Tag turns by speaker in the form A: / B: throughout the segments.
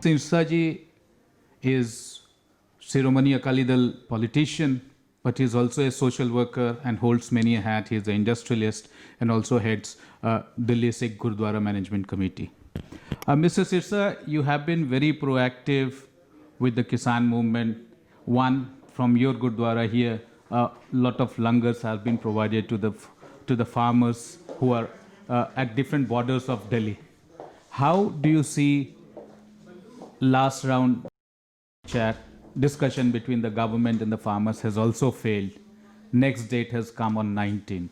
A: Sirsa ji is Shiromani Akali Dal politician, but he's also a social worker and holds many a hat. He's an industrialist and also heads Delhi Sikh Gurdwara Management Committee. Mr. Sirsa, you have been very proactive with the Kisan movement. One, from your Gurdwara here, a lot of langars have been provided to the farmers who are at different borders of Delhi. How do you see last round chat discussion between the government and the farmers has also failed? Next date has come on 19th.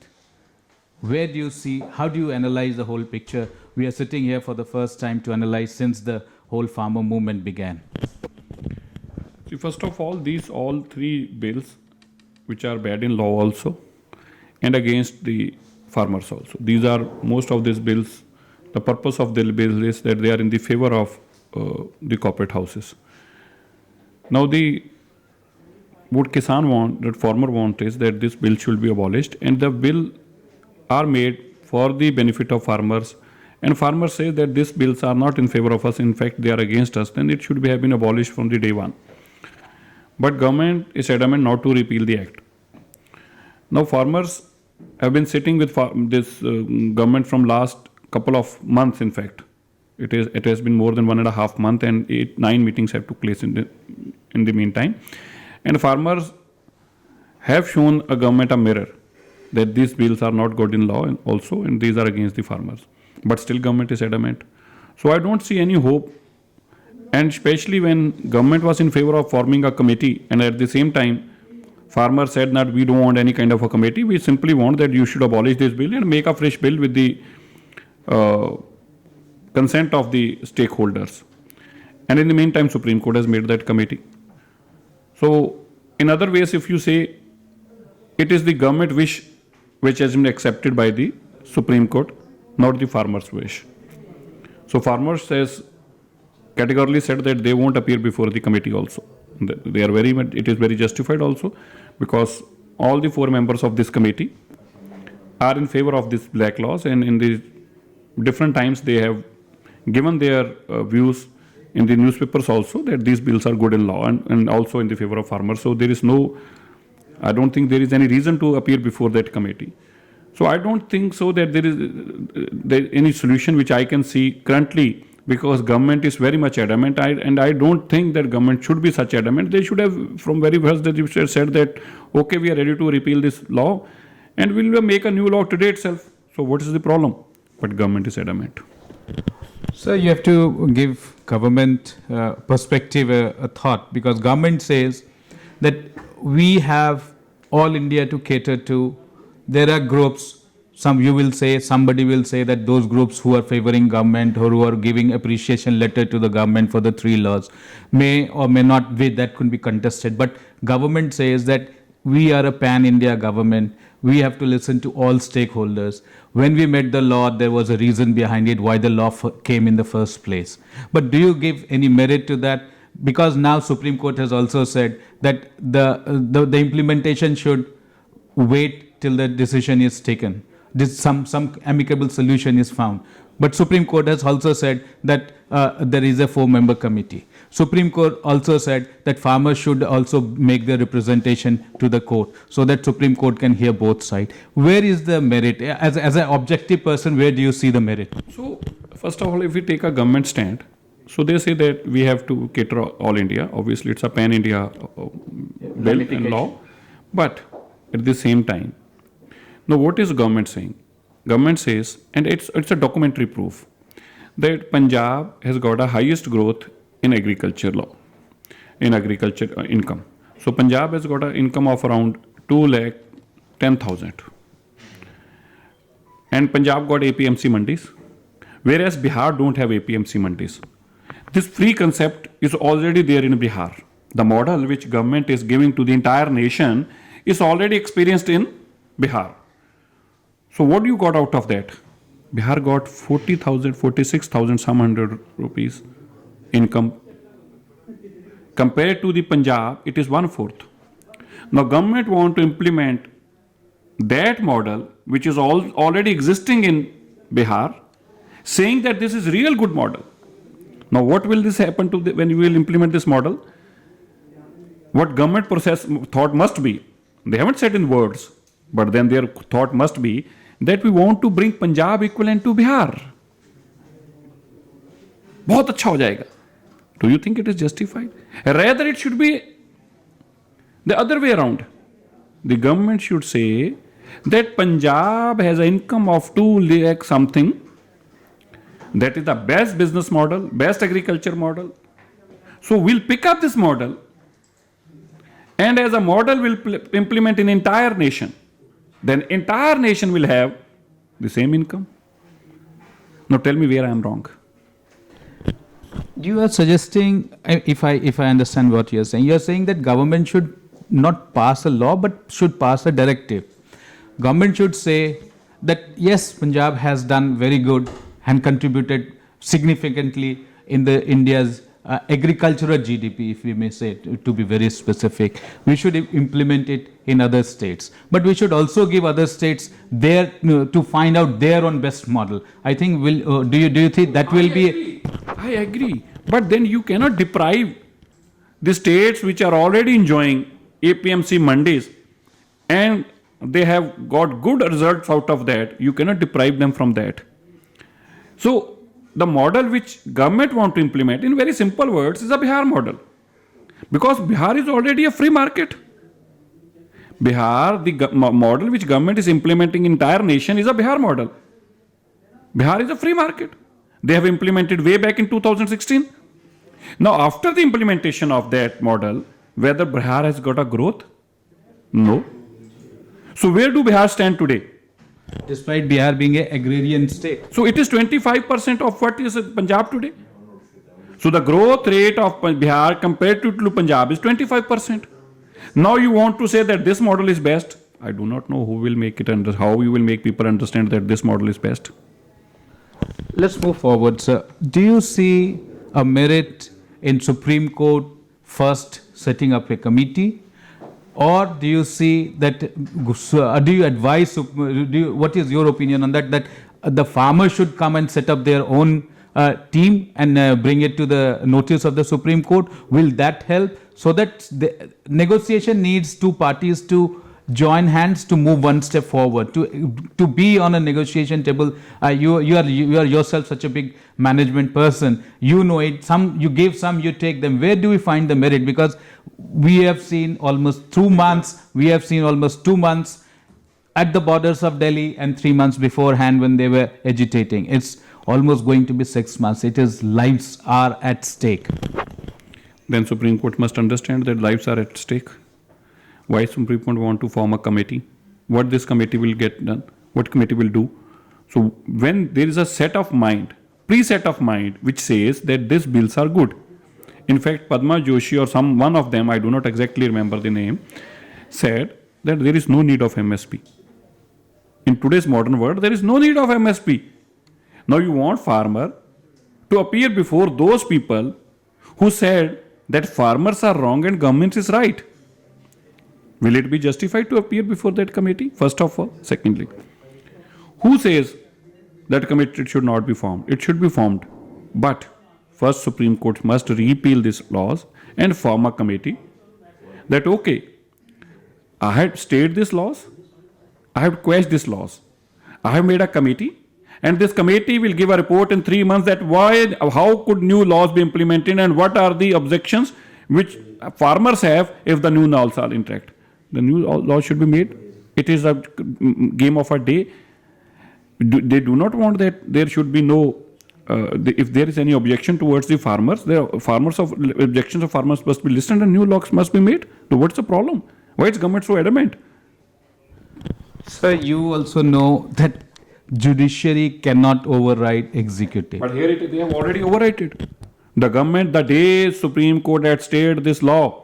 A: Where do you see, how do you analyze the whole picture? We are sitting here for the first time to analyze since the whole farmer movement began.
B: See, first of all, these all three bills, which are bad in law also, and against the farmers also. These are, most of these bills, the purpose of the bill is that they are in the favor of the corporate houses. Now, what Kisan want, that farmer want is that this bill should be abolished, and the bill are made for the benefit of farmers, and farmers say that these bills are not in favor of us, in fact they are against us, then it should have been abolished from the day one. But government is adamant not to repeal the act. Now farmers have been sitting with this government from last couple of months, in fact. It has been more than 1.5 months, and 8-9 meetings have took place in the meantime. And farmers have shown a government a mirror that these bills are not good in law and also, and these are against the farmers. But still government is adamant. So I don't see any hope. And especially when government was in favor of forming a committee, and at the same time farmers said that we don't want any kind of a committee, we simply want that you should abolish this bill and make a fresh bill with the consent of the stakeholders. And in the meantime, Supreme Court has made that committee. So in other ways, if you say it is the government wish which has been accepted by the Supreme Court, not the farmers' wish. So farmers has categorically said that they won't appear before the committee also. They are it is very justified also, because all the 4 members of this committee are in favor of this black laws, and in the different times they have given their views in the newspapers also that these bills are good in law and also in the favor of farmers. So there is no, I don't think there is any reason to appear before that committee. So I don't think so that there is any solution which I can see currently, because government is very much adamant, and I don't think that government should be such adamant. They should have from very first they should have said that okay, we are ready to repeal this law and we will make a new law today itself. So what is the problem? But government is adamant.
A: So you have to give government perspective a thought, because government says that we have all India to cater to. There are groups, somebody will say that those groups who are favoring government or who are giving appreciation letter to the government for the 3 laws may or may not be, that could be contested. But government says that we are a pan-India government. We have to listen to all stakeholders. When we made the law, there was a reason behind it, why the law came in the first place. But do you give any merit to that? Because now Supreme Court has also said that the implementation should wait till the decision is taken. Some amicable solution is found. But Supreme Court has also said that there is a 4-member committee. Supreme Court also said that farmers should also make their representation to the court so that Supreme Court can hear both sides. Where is the merit? As an objective person, where do you see the merit?
B: So first of all, if we take a government stand, so they say that we have to cater all India. Obviously, it's a pan-India bill and law. But at the same time, now what is government saying? Government says, and it's a documentary proof, that Punjab has got a highest growth in agriculture law, in agriculture income. So Punjab has got an income of around 2,10,000. And Punjab got APMC mandis, whereas Bihar don't have APMC mandis. This free concept is already there in Bihar. The model which government is giving to the entire nation is already experienced in Bihar. So what you got out of that? Bihar got 40,000, 46,000 some hundred rupees income. Compared to the Punjab, it is 1/4. Now government want to implement that model which is already existing in Bihar, saying that this is real good model. Now, what will this happen to when you will implement this model? What government process thought must be, they haven't said in words, but then their thought must be that we want to bring Punjab equivalent to Bihar. बहुत अच्छा हो जाएगा. Do you think it is justified? Rather, it should be the other way around. The government should say that Punjab has an income of 2 lakh something. That is the best business model, best agriculture model. So we'll pick up this model, and as a model will implement in entire nation. Then entire nation will have the same income. Now tell me where I am wrong.
A: You are suggesting, if I understand what you are saying that government should not pass a law but should pass a directive. Government should say that yes, Punjab has done very good and contributed significantly in the India's agricultural GDP, if we may say, to be very specific. We should implement it in other states, but we should also give other states their to find out their own best model. I think do you think that will be?
B: I agree, but then you cannot deprive the states which are already enjoying APMC mandis and they have got good results out of that. You cannot deprive them from that. So the model which government want to implement, in very simple words, is a Bihar model. Because Bihar is already a free market. Bihar, the model which government is implementing in entire nation is a Bihar model. Bihar is a free market. They have implemented way back in 2016. Now, after the implementation of that model, whether Bihar has got a growth? No. So where do Bihar stand today?
A: Despite Bihar being an agrarian state.
B: So it is 25% of what is Punjab today. So the growth rate of Bihar compared to Punjab is 25%. Now you want to say that this model is best. I do not know who will make it how you will make people understand that this model is best.
A: Let's move forward, sir. Do you see a merit in Supreme Court first setting up a committee? Or do you see that, do you advise, what is your opinion on that, that the farmers should come and set up their own team and bring it to the notice of the Supreme Court? Will that help? So that the negotiation needs two parties to join hands to move one step forward, to be on a negotiation table. You are yourself such a big management person. You know it. You give some, you take them. Where do we find the merit? Because we have seen almost 2 months. We have seen almost 2 months at the borders of Delhi and 3 months beforehand when they were agitating. It's almost going to be 6 months. It is lives are at stake.
B: Then Supreme Court must understand that lives are at stake. Why Supreme Court want to form a committee? What this committee will get done? What committee will do? So when there is a set of mind, pre-set of mind, which says that these bills are good. In fact, Padma Joshi or one of them, I do not exactly remember the name, said that there is no need of MSP. In today's modern world, there is no need of MSP. Now you want farmer to appear before those people who said that farmers are wrong and government is right. Will it be justified to appear before that committee? First of all. Secondly, who says that committee should not be formed? It should be formed. But first Supreme Court must repeal these laws and form a committee that, okay, I had stayed these laws, I have quashed these laws, I have made a committee, and this committee will give a report in 3 months that how could new laws be implemented and what are the objections which farmers have if the new laws are intact. The new laws should be made. It is a game of a day. They do not want that there should be no, if there is any objection towards the farmers, objections of farmers must be listened and new laws must be made. So what's the problem? Why is government so adamant?
A: Sir, you also know that judiciary cannot override executive.
B: But here they have already overridden. The government, the day Supreme Court had stayed this law,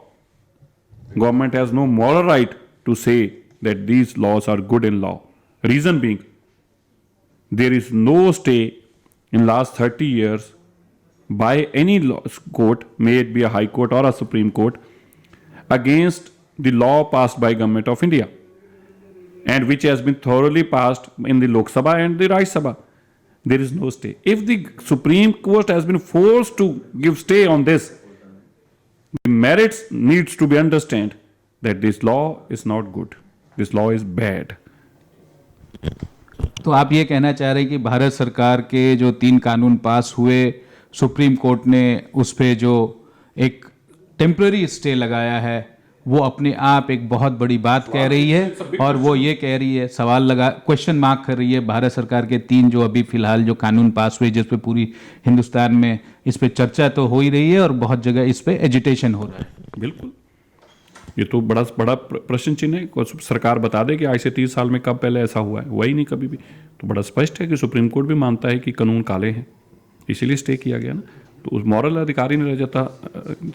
B: government has no moral right to say that these laws are good in law. Reason being, there is no stay in last 30 years by any court, may it be a High Court or a Supreme Court, against the law passed by Government of India and which has been thoroughly passed in the Lok Sabha and the Rajya Sabha. there is no stay. If the Supreme Court has been forced to give stay on this, the merits needs to be understand that this law is not good. This law is bad.
A: तो आप ये कहना चाह रहे हैं कि भारत सरकार के जो 3 कानून पास हुए, सुप्रीम कोर्ट ने उस पे जो एक टेम्पररी स्टे लगाया है, वो अपने आप एक बहुत बड़ी बात कह रही है, और वो ये कह रही है, सवाल लगा, क्वेश्चन मार्क कर रही है भारत सरकार के 3 जो अभी फिलहाल जो कानून पास हुए, जिस पे पूरी हिंदुस्तान में इस पे चर्चा तो हो ही रही है और बहुत जगह इस पे एजिटेशन हो रहा है।
B: बिल्कुल, ये तो बड़ा बड़ा प्रश्न चिन्ह है। सरकार बता दे कि आज से 30 साल में कब पहले ऐसा हुआ है, हुआ ही नहीं कभी भी। तो बड़ा स्पष्ट है कि सुप्रीम कोर्ट भी मानता है कि कानून काले हैं, इसीलिए स्टे किया गया ना। तो उस मॉरल अधिकार ही नहीं रह जाता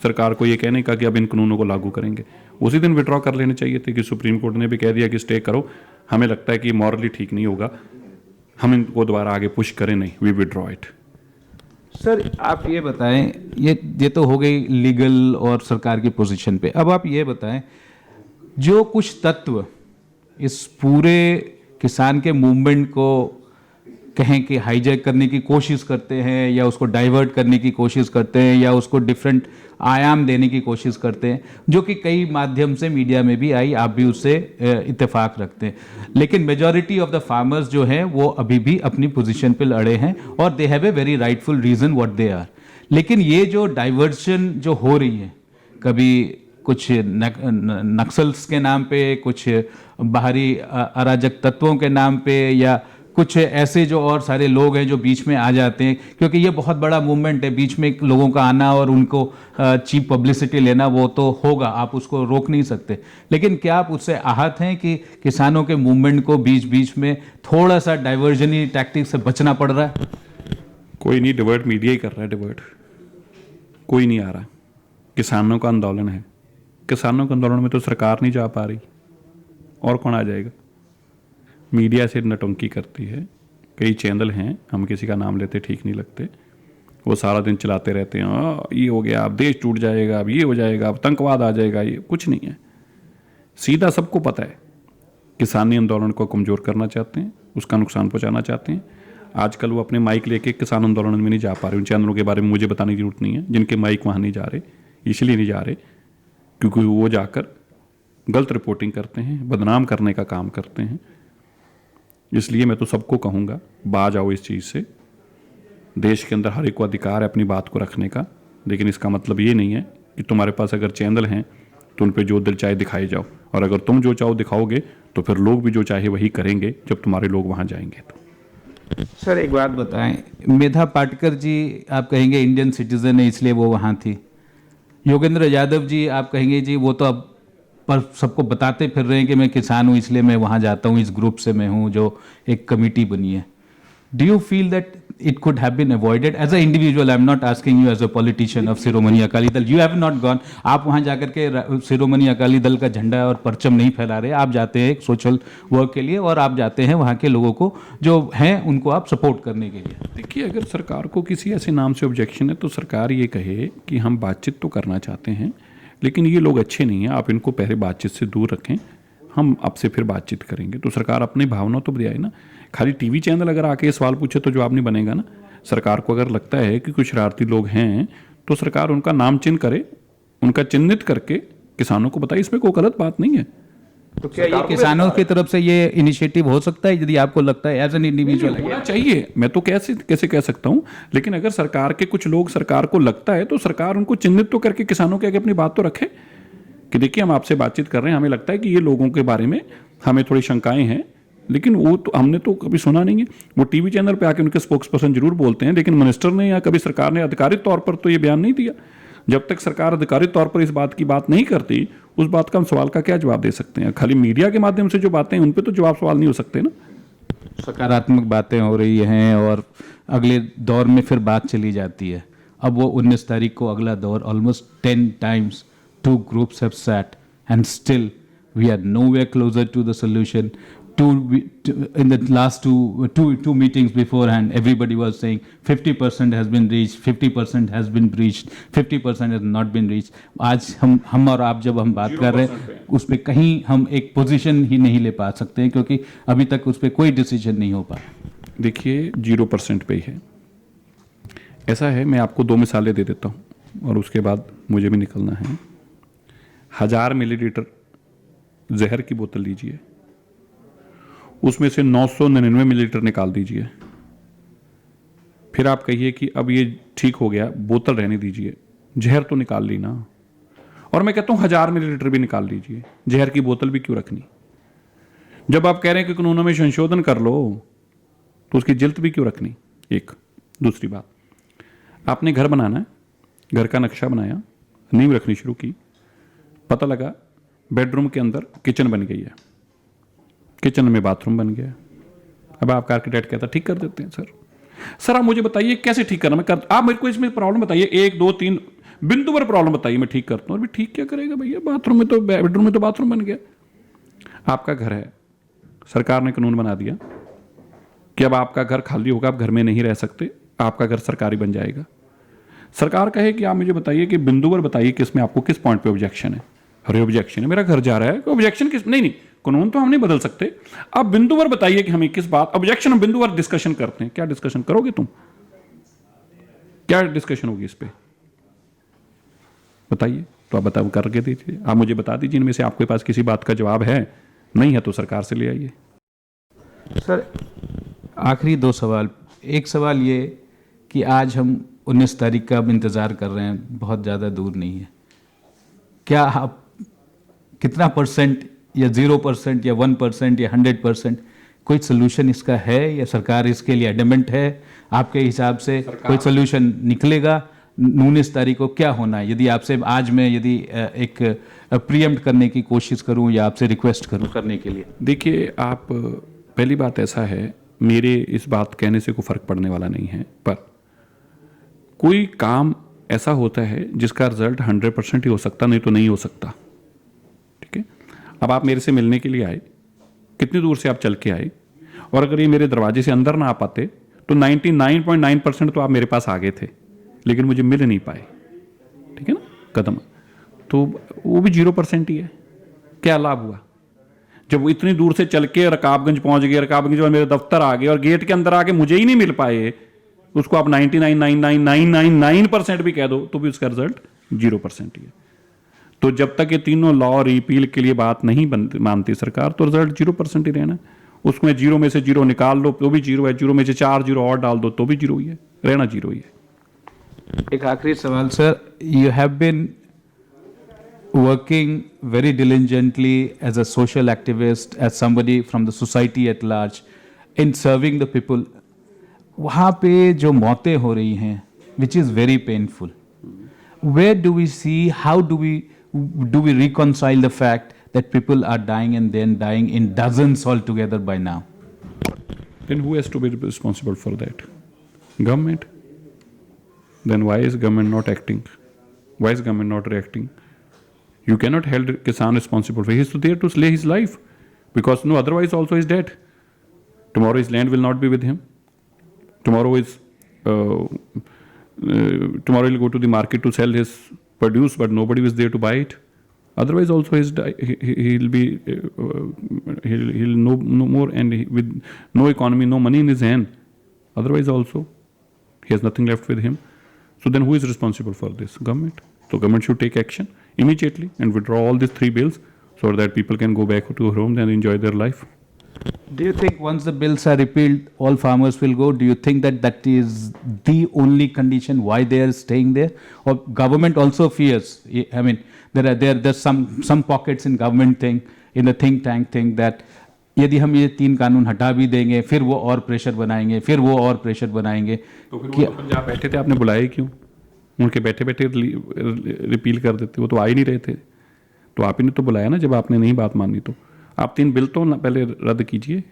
B: सरकार को ये कहने का कि अब इन कानूनों को लागू करेंगे। उसी दिन विड्रॉ कर लेने चाहिए थे कि सुप्रीम कोर्ट ने भी कह दिया कि स्टे करो, हमें लगता है कि मॉरली ठीक नहीं होगा, हम इनको दोबारा आगे पुश करें नहीं, वी विड्रॉ इट।
A: सर आप ये बताएं, ये तो हो गई लीगल और सरकार की पोजीशन पे। अब आप ये बताएं, जो कुछ तत्व इस पूरे किसान के मूवमेंट को कहें कि हाईजैक करने की कोशिश करते हैं, या उसको डाइवर्ट करने की कोशिश करते हैं, या उसको डिफरेंट आयाम देने की कोशिश करते हैं, जो कि कई माध्यम से मीडिया में भी आई, आप भी उससे इत्तेफाक रखते हैं, लेकिन मेजॉरिटी ऑफ द फार्मर्स जो हैं वो अभी भी अपनी पोजीशन पे लड़े हैं, और they have a very rightful reason what they are. लेकिन ये जो डाइवर्शन जो हो रही है, कभी कुछ नक्सल्स के नाम पे, कुछ बाहरी अराजक तत्वों के नाम पे, या कुछ ऐसे जो और सारे लोग हैं जो बीच में आ जाते हैं, क्योंकि ये बहुत बड़ा मूवमेंट है, बीच में लोगों का आना और उनको चीप पब्लिसिटी लेना वो तो होगा, आप उसको रोक नहीं सकते। लेकिन क्या आप उससे आहत हैं कि किसानों के मूवमेंट को बीच बीच में थोड़ा सा डाइवर्जनी टैक्टिक से बचना पड़ रहा है?
B: कोई नहीं, डिवर्ट मीडिया ही कर रहा है, डिवर्ट कोई नहीं आ रहा। किसानों का आंदोलन है, किसानों के आंदोलन में तो सरकार नहीं जा पा रही, और कौन आ जाएगा? मीडिया से नटंकी करती है, कई चैनल हैं, हम किसी का नाम लेते ठीक नहीं लगते, वो सारा दिन चलाते रहते हैं, ये हो गया, अब देश टूट जाएगा, अब ये हो जाएगा, अब आतंकवाद आ जाएगा। ये कुछ नहीं है, सीधा सबको पता है किसानी आंदोलन को कमज़ोर करना चाहते हैं, उसका नुकसान पहुंचाना चाहते हैं। आजकल वो अपने माइक लेके किसान आंदोलन में नहीं जा पा रहे। उन चैनलों के बारे में मुझे बताने की जरूरत नहीं है जिनके माइक वहाँ नहीं जा रहे, इसलिए नहीं जा रहे क्योंकि वो जाकर गलत रिपोर्टिंग करते हैं, बदनाम करने का काम करते हैं। इसलिए मैं तो सबको कहूँगा, बाज आओ इस चीज़ से। देश के अंदर हर एक को अधिकार है अपनी बात को रखने का, लेकिन इसका मतलब ये नहीं है कि तुम्हारे पास अगर चैनल हैं तो उन पे जो दिल चाहे दिखाई जाओ, और अगर तुम जो चाहो दिखाओगे तो फिर लोग भी जो चाहे वही करेंगे जब तुम्हारे लोग वहाँ जाएंगे। तो
A: सर एक बात बताएं, मेधा पाटकर जी आप कहेंगे इंडियन सिटीजन है इसलिए वो वहाँ थी, योगेंद्र यादव जी आप कहेंगे जी वो तो अब पर सबको बताते फिर रहे हैं कि मैं किसान हूँ इसलिए मैं वहाँ जाता हूँ, इस ग्रुप से मैं हूँ जो एक कमिटी बनी है। Do you feel that it could have been avoided as an individual? I'm not asking you as a politician of Shiromani Akali Dal, you have not gone, आप वहाँ जाकर के शिरोमणि अकाली दल का झंडा और परचम नहीं फैला रहे, आप जाते हैं एक सोशल वर्क के लिए, और आप जाते हैं वहाँ के लोगों को जो हैं उनको आप सपोर्ट करने के लिए।
B: देखिए, अगर सरकार को किसी ऐसे नाम से ऑब्जेक्शन है तो सरकार ये कहे कि हम बातचीत तो करना चाहते हैं लेकिन ये लोग अच्छे नहीं हैं, आप इनको पहले बातचीत से दूर रखें, हम आपसे फिर बातचीत करेंगे। तो सरकार अपनी भावना तो बजाए ना, खाली टीवी चैनल अगर आके सवाल पूछे तो जवाब नहीं बनेगा ना। सरकार को अगर लगता है कि कुछ शरारती लोग हैं तो सरकार उनका नाम चिन्ह करे, उनका चिन्हित करके किसानों को बताए, इसमें कोई गलत बात नहीं है।
A: तो क्या ये किसानों की तरफ से ये इनिशिएटिव हो सकता है यदि आपको लगता है एज एन इंडिविजुअल?
B: होना चाहिए, मैं तो कैसे कह सकता हूं, लेकिन अगर सरकार के कुछ लोग सरकार को लगता है तो सरकार उनको चिन्हित तो करके किसानों के आगे अपनी बात तो रखे कि देखिए हम आपसे बातचीत कर रहे हैं, हमें लगता है कि ये लोगों के बारे में हमें थोड़ी शंकाएं हैं, लेकिन वो तो हमने तो कभी सुना नहीं है। वो टीवी चैनल पे आके उनके स्पोक्स पर्सन जरूर बोलते हैं, लेकिन मिनिस्टर ने या कभी सरकार ने आधिकारिक तौर पर तो ये बयान नहीं दिया। जब तक सरकार आधिकारिक तौर पर इस बात की बात नहीं करती, उस बात का हम सवाल का क्या जवाब दे सकते हैं? खाली मीडिया के माध्यम से जो बातें हैं उन पर तो जवाब सवाल नहीं हो सकते ना।
A: सकारात्मक बातें हो रही हैं और अगले दौर में फिर बात चली जाती है। अब वो 19 तारीख को अगला दौर, almost 10 times 2 groups have sat and still we are nowhere closer to the solution. In the last two meetings beforehand, everybody was saying 50% has been reached, 50% has been breached, 50% has not been reached. आज हम और आप जब हम बात कर रहे हैं उस पर कहीं हम एक पोजीशन ही नहीं ले पा सकते हैं क्योंकि अभी तक उस पर कोई डिसीजन नहीं हो पाया।
B: देखिए 0% पे ही है। ऐसा है, मैं आपको 2 मिसालें दे देता हूँ और उसके बाद मुझे भी निकलना है। 1000 मिलीलीटर जहर की बोतल लीजिए, उसमें से 999 मिलीलीटर निकाल दीजिए, फिर आप कहिए कि अब ये ठीक हो गया, बोतल रहने दीजिए, जहर तो निकाल ली ना। और मैं कहता हूं 1000 मिलीलीटर भी निकाल लीजिए, जहर की बोतल भी क्यों रखनी। जब आप कह रहे हैं कि कानूनों में संशोधन कर लो तो उसकी जिल्त भी क्यों रखनी। एक दूसरी बात, आपने घर बनाना है, घर का नक्शा बनाया, नींव रखनी शुरू की, पता लगा बेडरूम के अंदर किचन बन गई है, किचन में बाथरूम बन गया। अब आपका आर्किटेक्ट कहता ठीक कर देते हैं। सर आप मुझे बताइए कैसे ठीक करना, मैं कर, आप मेरे को इसमें प्रॉब्लम बताइए, 1 2 3 बिंदु पर प्रॉब्लम बताइए, मैं ठीक करता हूँ। अभी ठीक क्या करेगा भैया, बाथरूम में तो, बेडरूम में तो बाथरूम बन गया। आपका घर है, सरकार ने कानून बना दिया कि अब आपका घर खाली होगा, आप घर में नहीं रह सकते, आपका घर सरकारी बन जाएगा। सरकार कहे कि आप मुझे बताइए कि बिंदु पर बताइए कि इसमें आपको किस पॉइंट पे ऑब्जेक्शन है। अरे ऑब्जेक्शन है, मेरा घर जा रहा है, ऑब्जेक्शन किस, नहीं कानून तो हम नहीं बदल सकते, आप बिंदु पर बताइए कि हमें किस बात ऑब्जेक्शन, हम बिंदु पर डिस्कशन करते हैं। क्या डिस्कशन करोगे तुम, क्या डिस्कशन होगी इस पे, बताइए। तो आप बताओ, करके दीजिए, आप मुझे बता दीजिए इनमें से आपके पास किसी बात का जवाब है, नहीं है तो सरकार से ले आइए।
A: सर आखिरी 2 सवाल। एक सवाल ये कि आज हम 19 तारीख का अब इंतज़ार कर रहे हैं, बहुत ज़्यादा दूर नहीं है, क्या आप कितना % या 0% या 1% या 100% कोई सोल्यूशन इसका है, या सरकार इसके लिए एडमेंट है? आपके हिसाब से कोई सोल्यूशन निकलेगा? 19 तारीख को क्या होना है? यदि आपसे आज मैं यदि एक प्रीएम्प्ट करने की कोशिश करूं या आपसे रिक्वेस्ट करूं करने के लिए।
B: देखिए आप, पहली बात ऐसा है, मेरे इस बात कहने से कोई फर्क पड़ने वाला नहीं है, पर कोई काम ऐसा होता है जिसका रिजल्ट 100% ही हो सकता, नहीं तो नहीं हो सकता। ठीक है, अब आप मेरे से मिलने के लिए आए, कितनी दूर से आप चल के आए, और अगर ये मेरे दरवाजे से अंदर ना आ पाते तो 99.9% तो आप मेरे पास आ गए थे, लेकिन मुझे मिल नहीं पाए। ठीक है ना, कदम, तो वो भी 0% ही है। क्या लाभ हुआ जब वो इतनी दूर से चल के रकाबगंज पहुंच गए, रकाबगंज में मेरे दफ्तर आ गए और गेट के अंदर आके मुझे ही नहीं मिल पाए, उसको आप 99.99999% भी कह दो तो भी उसका रिजल्ट 0% ही है। तो जब तक ये तीनों लॉ रिपील के लिए बात नहीं मानती सरकार, तो रिजल्ट 0% ही रहना। उसमें 0 में से 0 निकाल लो तो भी 0 है, 0 में से 4 0 और डाल दो तो भी 0 ही है, रहना 0 ही है।
A: एक आखिरी सवाल sir, you have been working very diligently as a social activist, as somebody from the society at large, in serving the people. वहाँ पे जो मौतें हो रही हैं, which is very painful. Where do we see, how do we reconcile the fact that people are dying and then dying in dozens altogether by now?
B: Then who has to be responsible for that? Government. Then why is government not acting? Why is government not reacting? You cannot hold Kisan responsible for. He is there to slay his life, because no, otherwise also he is dead. Tomorrow his land will not be with him. Tomorrow tomorrow he'll go to the market to sell his produce, but nobody is there to buy it. Otherwise also he'll be he'll no more, and with no economy, no money in his hand. Otherwise also he has nothing left with him. So then who is responsible for this? Government. So government should take action immediately and withdraw all these 3 bills so that people can go back to home and enjoy their life.
A: Do you think once the bills are repealed, all farmers will go? Do you think that that is the only condition why they are staying there? Or government also fears? I mean, there's some pockets in government thing, in the think tank thing, that यदि हम ये 3 कानून हटा भी देंगे, फिर वो और प्रेशर बनाएंगे, फिर वो और प्रेशर बनाएंगे।
B: तो फिर वो पंजाब बैठे थे, आपने बुलाए क्यों? उनके बैठे बैठे रिपील कर देते, वो तो आ ही नहीं रहे थे। तो आप ही ने तो बुलाया ना, जब आपने नहीं बात मानी तो। आप 3 बिल तो ना पहले रद्द कीजिए,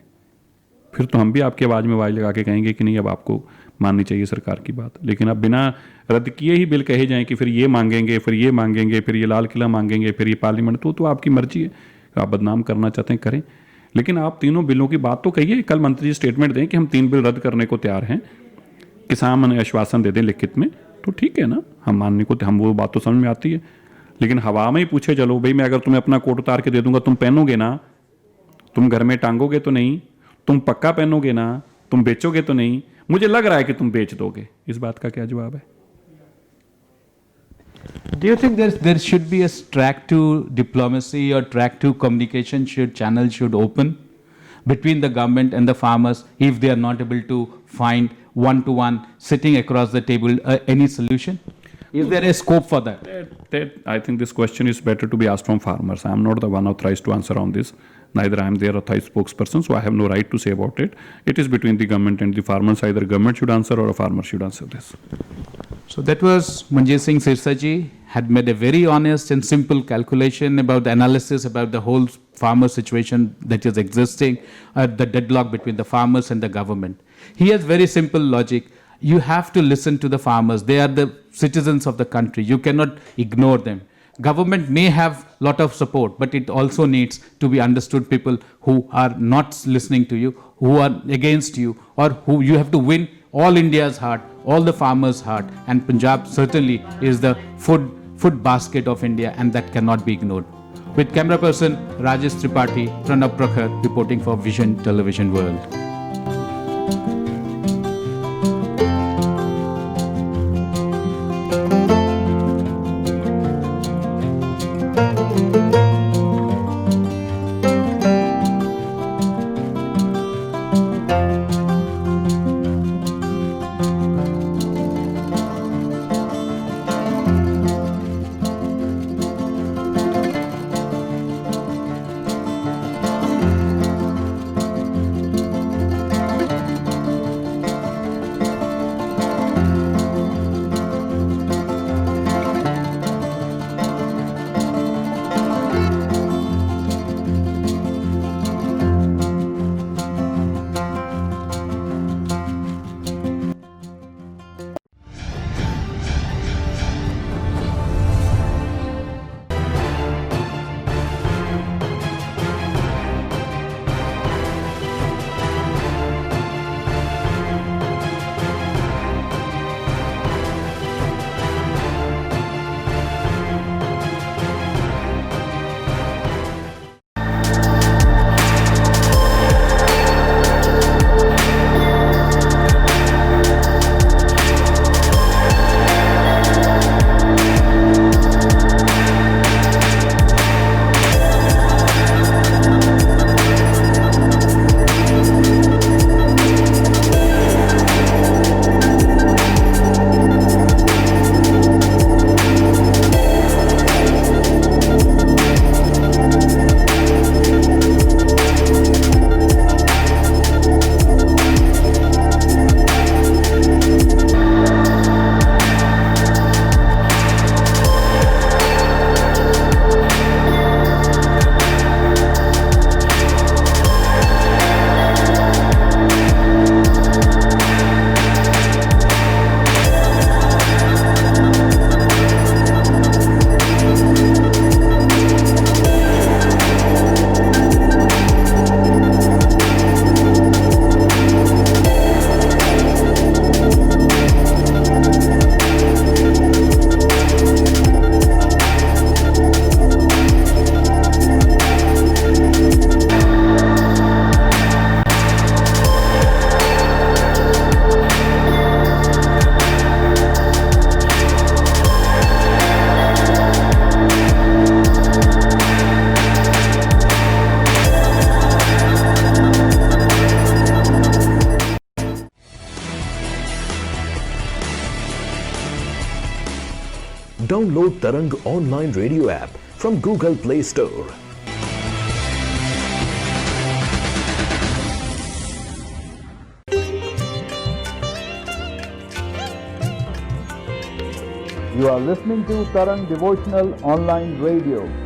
B: फिर तो हम भी आपकी आवाज़ में आवाज़ लगा के कहेंगे कि नहीं अब आपको माननी चाहिए सरकार की बात। लेकिन अब बिना रद्द किए ही बिल कहे जाएं कि फिर ये मांगेंगे, फिर ये मांगेंगे, फिर ये लाल किला मांगेंगे, फिर ये पार्लियामेंट, तो आपकी मर्जी है, आप बदनाम करना चाहते हैं करें, लेकिन आप तीनों बिलों की बात तो कहिए। कल मंत्री जी स्टेटमेंट दें कि हम 3 बिल रद्द करने को तैयार हैं, किसान आश्वासन दे दें लिखित में, तो ठीक है ना, हम मानने को, हम वो बात तो समझ में आती है। लेकिन हवा में ही पूछे चलो भाई, मैं अगर तुम्हें अपना कोट उतार के दे दूंगा, तुम पहनोगे ना? तुम घर में टांगोगे तो नहीं? तुम पक्का पहनोगे ना? तुम बेचोगे तो नहीं, मुझे लग रहा है कि तुम बेच दोगे। इस बात का क्या जवाब है?
A: Do you think there should be a track to diplomacy or track to communication should open between the government and the farmers if they are not able to find one-to-one sitting across the table any solution? Is there a scope for that?
B: I think this question is better to be asked from farmers. I am not the one authorized to answer on this. Neither I am their authorized spokesperson, so I have no right to say about it. It is between the government and the farmers. Either government should answer or a farmer should answer this.
A: So that was Manjeet Singh Sirsa ji had made a very honest and simple calculation about the analysis about the whole farmer situation that is existing, the deadlock between the farmers and the government. He has very simple logic. You have to listen to the farmers. They are the citizens of the country. You cannot ignore them. Government may have lot of support, but it also needs to be understood people who are not listening to you, who are against you, or who you have to win all India's heart, all the farmers' heart. And Punjab certainly is the food basket of India, and that cannot be ignored. With camera person Rajesh Tripathi, Pranab Prakhar reporting for Vision Television World.
C: Download Tarang online radio app from Google Play Store.
A: You are listening to Tarang Devotional Online Radio.